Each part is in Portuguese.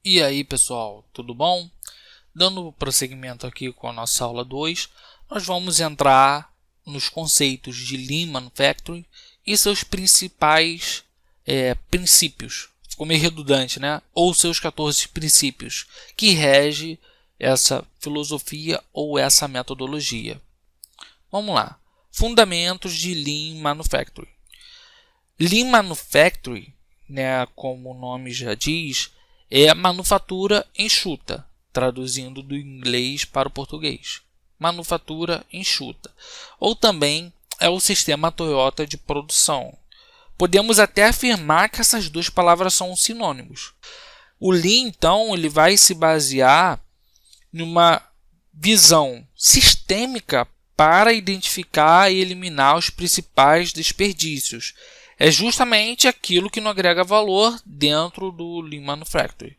E aí pessoal, tudo bom? Dando prosseguimento aqui com a nossa aula 2, nós vamos entrar nos conceitos de Lean Manufacturing e seus principais princípios. Ficou meio redundante, né? Ou seus 14 princípios que rege essa filosofia ou essa metodologia. Vamos lá. Fundamentos de Lean Manufacturing. Lean Manufacturing, né, como o nome já diz, é manufatura enxuta, traduzindo do inglês para o português. Manufatura enxuta. Ou também é o sistema Toyota de produção. Podemos até afirmar que essas duas palavras são sinônimos. O Lean, então, ele vai se basear numa visão sistêmica para identificar e eliminar os principais desperdícios. É justamente aquilo que não agrega valor dentro do Lean Manufacturing.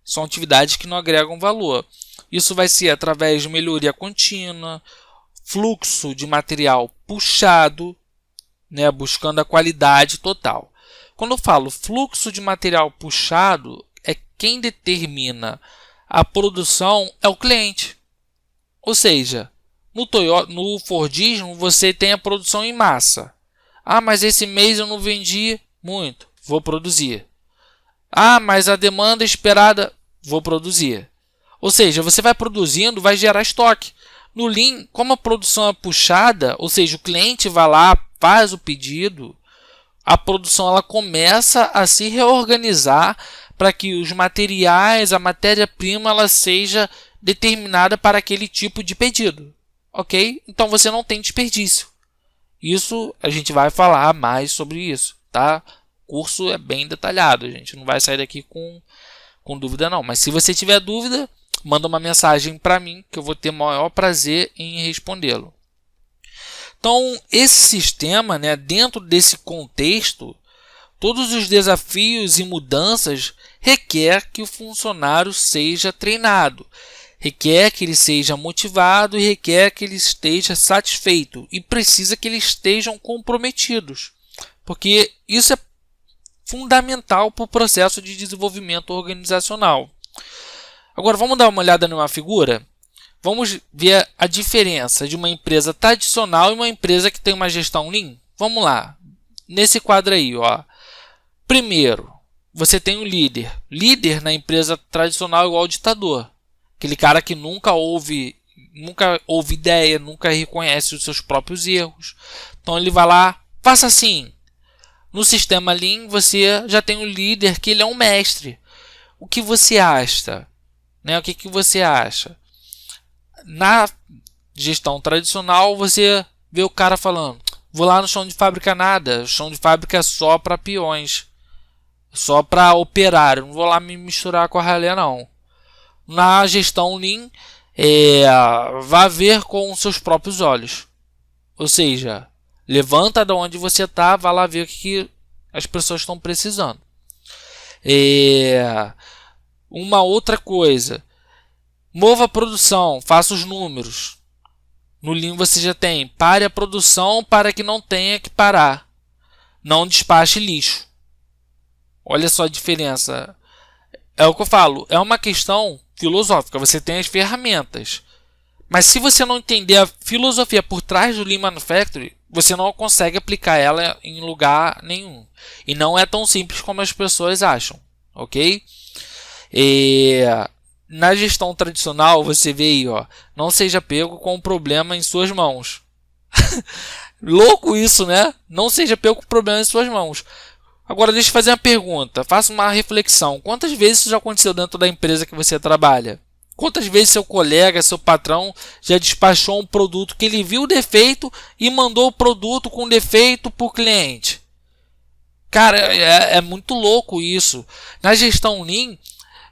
São atividades que não agregam valor. Isso vai ser através de melhoria contínua, fluxo de material puxado, né, buscando a qualidade total. Quando eu falo fluxo de material puxado, quem determina a produção é o cliente. Ou seja, no Fordismo você tem a produção em massa. Ah, mas esse mês eu não vendi muito, vou produzir. Ah, mas a demanda esperada, vou produzir. Ou seja, você vai produzindo, vai gerar estoque. No Lean, como a produção é puxada, ou seja, o cliente vai lá, faz o pedido, a produção ela começa a se reorganizar para que os materiais, a matéria-prima, ela seja determinada para aquele tipo de pedido. Ok? Então você não tem desperdício. Isso a gente vai falar mais sobre isso, tá? O curso é bem detalhado, a gente não vai sair daqui com dúvida não. Mas se você tiver dúvida, manda uma mensagem para mim que eu vou ter o maior prazer em respondê-lo. Então, esse sistema, né, dentro desse contexto, todos os desafios e mudanças requer que o funcionário seja treinado, requer que ele seja motivado e requer que ele esteja satisfeito e precisa que eles estejam comprometidos, porque isso é fundamental para o processo de desenvolvimento organizacional. Agora vamos dar uma olhada numa figura? Vamos ver a diferença de uma empresa tradicional e uma empresa que tem uma gestão Lean? Vamos lá. Nesse quadro aí, ó. Primeiro, você tem um líder. Líder na empresa tradicional é igual ao ditador. Aquele cara que nunca ouve ideia, nunca reconhece os seus próprios erros. Então ele vai lá, faça assim. No sistema Lean, você já tem um líder que ele é um mestre. O que você acha? Né? O que você acha? Na gestão tradicional, você vê o cara falando: vou lá no chão de fábrica nada, o chão de fábrica é só para peões, só para operário, não vou lá me misturar com a ralé não. Na gestão Lean, vá ver com os seus próprios olhos. Ou seja, levanta de onde você está, vá lá ver o que as pessoas estão precisando. Uma outra coisa, mova a produção, faça os números. No Lean você já tem: pare a produção para que não tenha que parar. Não despache lixo. Olha só a diferença. É o que eu falo, é uma questão filosófica. Você tem as ferramentas, mas se você não entender a filosofia por trás do Lean Manufacturing, você não consegue aplicar ela em lugar nenhum. E não é tão simples como as pessoas acham, ok? Na gestão tradicional, você vê aí, ó, não seja pego com o problema em suas mãos. Louco isso, né? Não seja pego com o problema em suas mãos. Agora deixa eu fazer uma pergunta, faça uma reflexão. Quantas vezes isso já aconteceu dentro da empresa que você trabalha? Quantas vezes seu colega, seu patrão já despachou um produto que ele viu defeito e mandou o produto com defeito para o cliente? Cara, é muito louco isso. Na gestão Lean,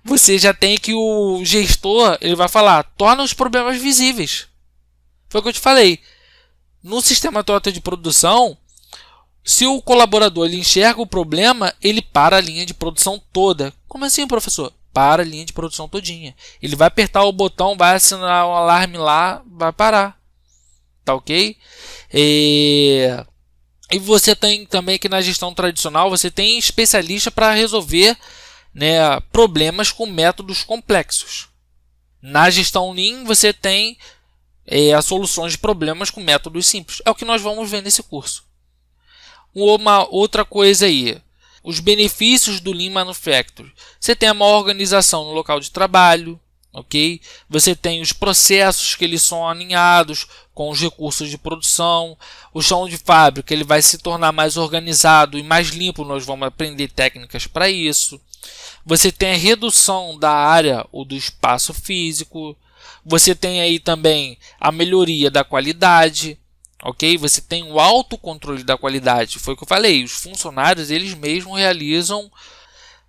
você já tem que o gestor ele vai falar: torna os problemas visíveis. Foi o que eu te falei. No sistema Toyota de produção, se o colaborador ele enxerga o problema, ele para a linha de produção toda. Como assim, professor? Para a linha de produção todinha. Ele vai apertar o botão, vai assinar um alarme lá, vai parar. Tá ok? E você tem também que na gestão tradicional, você tem especialista para resolver né, problemas com métodos complexos. Na gestão Lean, você tem as soluções de problemas com métodos simples. É o que nós vamos ver nesse curso. Uma outra coisa aí, os benefícios do Lean Manufacturing. Você tem a maior organização no local de trabalho, ok? Você tem os processos que eles são alinhados com os recursos de produção. O chão de fábrica ele vai se tornar mais organizado e mais limpo. Nós vamos aprender técnicas para isso. Você tem a redução da área ou do espaço físico. Você tem aí também a melhoria da qualidade, ok? Você tem o autocontrole da qualidade. Foi o que eu falei. Os funcionários eles mesmos realizam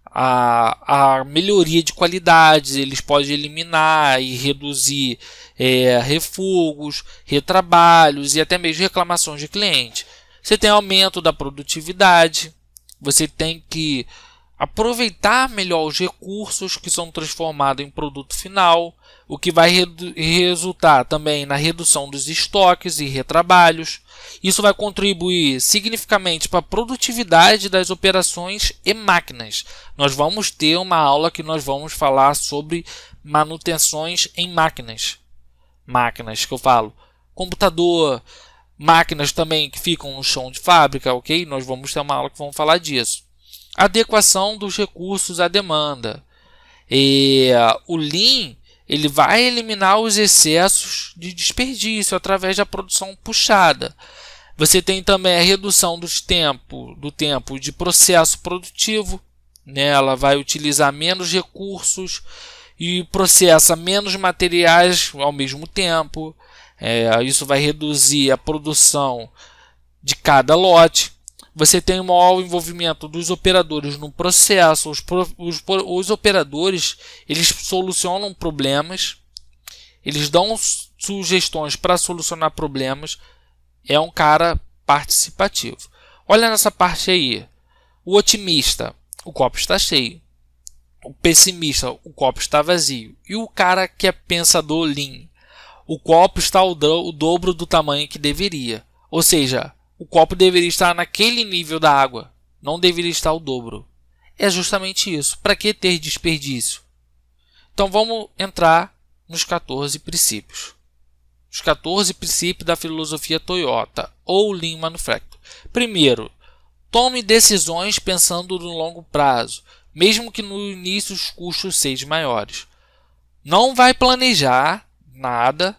a melhoria de qualidade. Eles podem eliminar e reduzir refugos, retrabalhos e até mesmo reclamações de cliente. Você tem aumento da produtividade. Você tem que aproveitar melhor os recursos que são transformados em produto final, o que vai resultar também na redução dos estoques e retrabalhos. Isso vai contribuir significativamente para a produtividade das operações e máquinas. Nós vamos ter uma aula que nós vamos falar sobre manutenções em máquinas. Máquinas que eu falo, computador, máquinas também que ficam no chão de fábrica, ok? Nós vamos ter uma aula que vamos falar disso. Adequação dos recursos à demanda. O Lean ele vai eliminar os excessos de desperdício através da produção puxada. Você tem também a redução do tempo de processo produtivo, né? Ela vai utilizar menos recursos e processa menos materiais ao mesmo tempo. Isso vai reduzir a produção de cada lote. Você tem um maior envolvimento dos operadores no processo. Os operadores eles solucionam problemas, eles dão sugestões para solucionar problemas. É um cara participativo. Olha nessa parte aí. O otimista, o copo está cheio. O pessimista, o copo está vazio. E o cara que é pensador Lean, o copo está o dobro do tamanho que deveria. Ou seja, o copo deveria estar naquele nível da água, não deveria estar o dobro. É justamente isso. Para que ter desperdício? Então vamos entrar nos 14 princípios. Os 14 princípios da filosofia Toyota ou Lean Manufacturing. Primeiro, tome decisões pensando no longo prazo, mesmo que no início os custos sejam maiores. Não vai planejar nada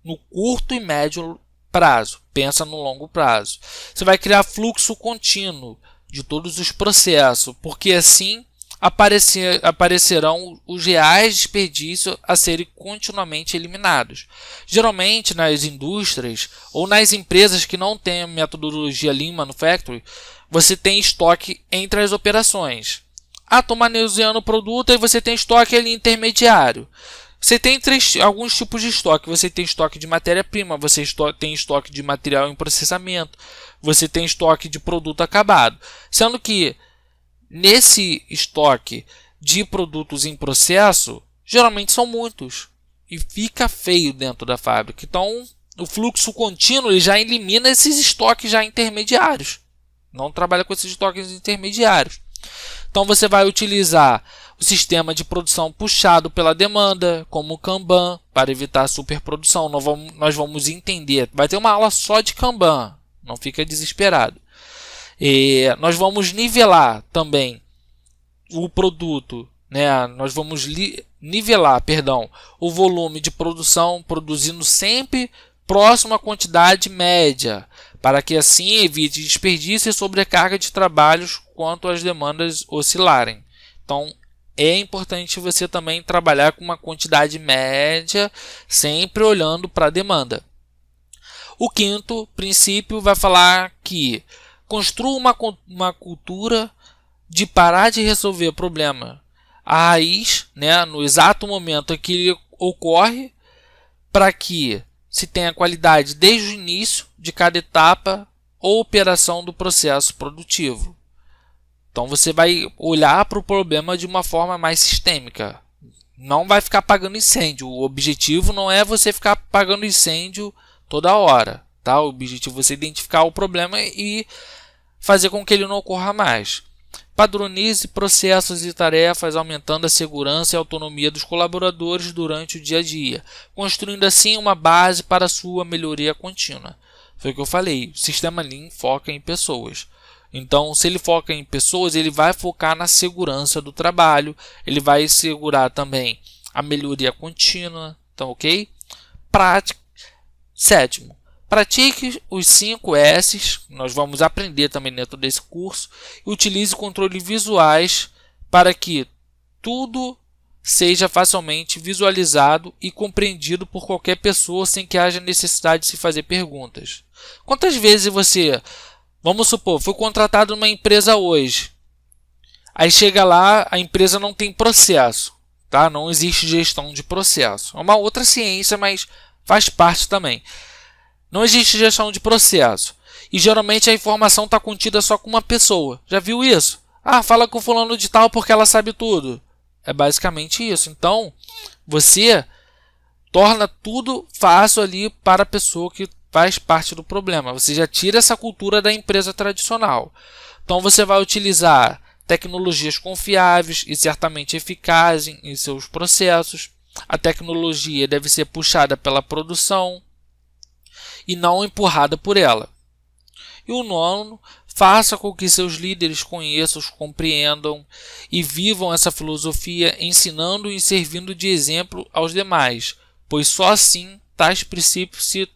no curto e médio prazo, pensa no longo prazo. Você vai criar fluxo contínuo de todos os processos, porque assim aparecerão os reais desperdícios a serem continuamente eliminados. Geralmente nas indústrias ou nas empresas que não têm a metodologia Lean Manufacturing, você tem estoque entre as operações. Estou manuseando o produto e você tem estoque ali intermediário. Você tem alguns tipos de estoque. Você tem estoque de matéria-prima, você tem estoque de material em processamento, você tem estoque de produto acabado. Sendo que nesse estoque de produtos em processo, geralmente são muitos e fica feio dentro da fábrica. Então, o fluxo contínuo ele já elimina esses estoques já intermediários. Não trabalha com esses estoques intermediários. Então, você vai utilizar o sistema de produção puxado pela demanda, como o Kanban, para evitar a superprodução. Nós vamos entender. Vai ter uma aula só de Kanban, não fica desesperado. Nós vamos nivelar também o produto, né? Nós vamos nivelar, o volume de produção, produzindo sempre próximo à quantidade média, para que assim evite desperdício e sobrecarga de trabalhos quanto as demandas oscilarem. Então, é importante você também trabalhar com uma quantidade média, sempre olhando para a demanda. O quinto princípio vai falar que construa uma cultura de parar de resolver o problema à raiz, né, no exato momento em que ele ocorre, para que se tenha qualidade desde o início de cada etapa ou operação do processo produtivo. Então você vai olhar para o problema de uma forma mais sistêmica. Não vai ficar apagando incêndio. O objetivo não é você ficar apagando incêndio toda hora. Tá? O objetivo é você identificar o problema e fazer com que ele não ocorra mais. Padronize processos e tarefas, aumentando a segurança e a autonomia dos colaboradores durante o dia a dia, construindo assim uma base para a sua melhoria contínua. Foi o que eu falei, o sistema Lean foca em pessoas. Então, se ele foca em pessoas, ele vai focar na segurança do trabalho, ele vai assegurar também a melhoria contínua, então, ok? Prática. Sétimo, pratique os 5 S's, nós vamos aprender também dentro desse curso, e utilize controles visuais para que tudo seja facilmente visualizado e compreendido por qualquer pessoa sem que haja necessidade de se fazer perguntas. Quantas vezes você, vamos supor, foi contratado numa empresa hoje, aí chega lá, a empresa não tem processo, tá? Não existe gestão de processo. É uma outra ciência, mas faz parte também. Não existe gestão de processo. E geralmente a informação está contida só com uma pessoa. Já viu isso? Ah, fala com o fulano de tal porque ela sabe tudo. É basicamente isso. Então, você torna tudo fácil ali para a pessoa que faz parte do problema. Você já tira essa cultura da empresa tradicional. Então, você vai utilizar tecnologias confiáveis e certamente eficazes em seus processos. A tecnologia deve ser puxada pela produção e não empurrada por ela. E o nono, faça com que seus líderes conheçam, compreendam e vivam essa filosofia, ensinando e servindo de exemplo aos demais, pois só assim tais princípios se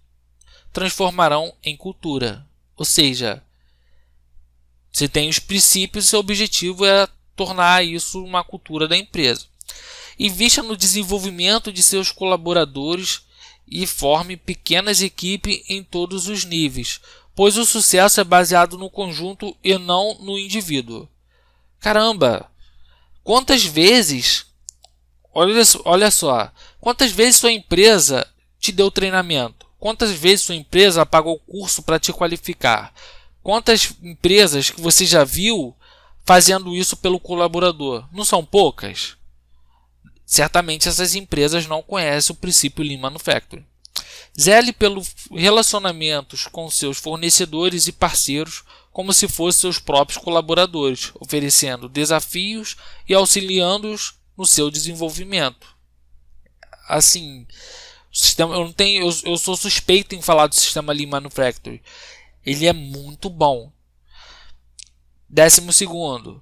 transformarão em cultura. Ou seja, você tem os princípios e seu objetivo é tornar isso uma cultura da empresa. Invista no desenvolvimento de seus colaboradores e forme pequenas equipes em todos os níveis, pois o sucesso é baseado no conjunto e não no indivíduo. Caramba! Quantas vezes, olha só, quantas vezes sua empresa te deu treinamento? Quantas vezes sua empresa pagou curso para te qualificar? Quantas empresas que você já viu fazendo isso pelo colaborador? Não são poucas? Certamente essas empresas não conhecem o princípio Lean Manufacturing. Zele pelos relacionamentos com seus fornecedores e parceiros como se fossem seus próprios colaboradores, oferecendo desafios e auxiliando-os no seu desenvolvimento. Assim, o sistema, eu sou suspeito em falar do sistema Lean Manufacturing. Ele é muito bom. 12º.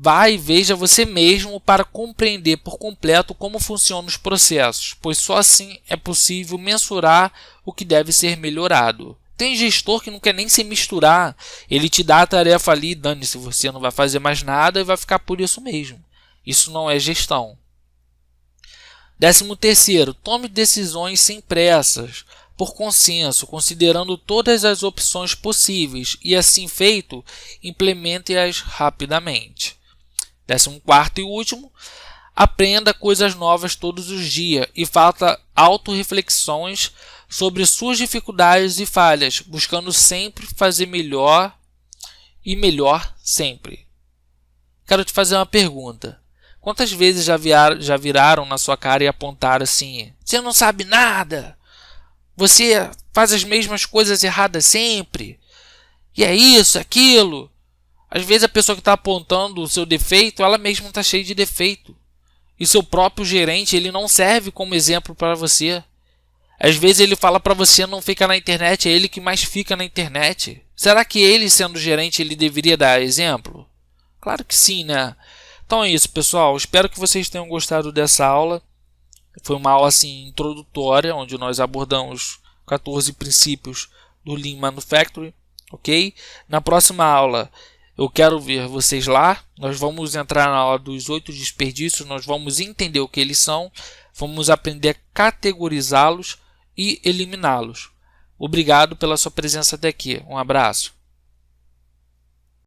Vá e veja você mesmo para compreender por completo como funcionam os processos, pois só assim é possível mensurar o que deve ser melhorado. Tem gestor que não quer nem se misturar, ele te dá a tarefa ali, dane-se, você não vai fazer mais nada e vai ficar por isso mesmo. Isso não é gestão. 13º, tome decisões sem pressas, por consenso, considerando todas as opções possíveis e, assim feito, implemente-as rapidamente. 14º e último, aprenda coisas novas todos os dias e faça autorreflexões sobre suas dificuldades e falhas, buscando sempre fazer melhor e melhor sempre. Quero te fazer uma pergunta. Quantas vezes já viraram na sua cara e apontaram assim: você não sabe nada, você faz as mesmas coisas erradas sempre, e é isso, aquilo. Às vezes a pessoa que está apontando o seu defeito, ela mesma está cheia de defeito. E seu próprio gerente, ele não serve como exemplo para você. Às vezes ele fala para você não ficar na internet, é ele que mais fica na internet. Será que ele, sendo gerente, ele deveria dar exemplo? Claro que sim, né? Então é isso, pessoal. Espero que vocês tenham gostado dessa aula. Foi uma aula assim introdutória, onde nós abordamos 14 princípios do Lean Manufacturing, ok? Na próxima aula eu quero ver vocês lá. Nós vamos entrar na aula dos 8 desperdícios, nós vamos entender o que eles são, vamos aprender a categorizá-los e eliminá-los. Obrigado pela sua presença até aqui. Um abraço.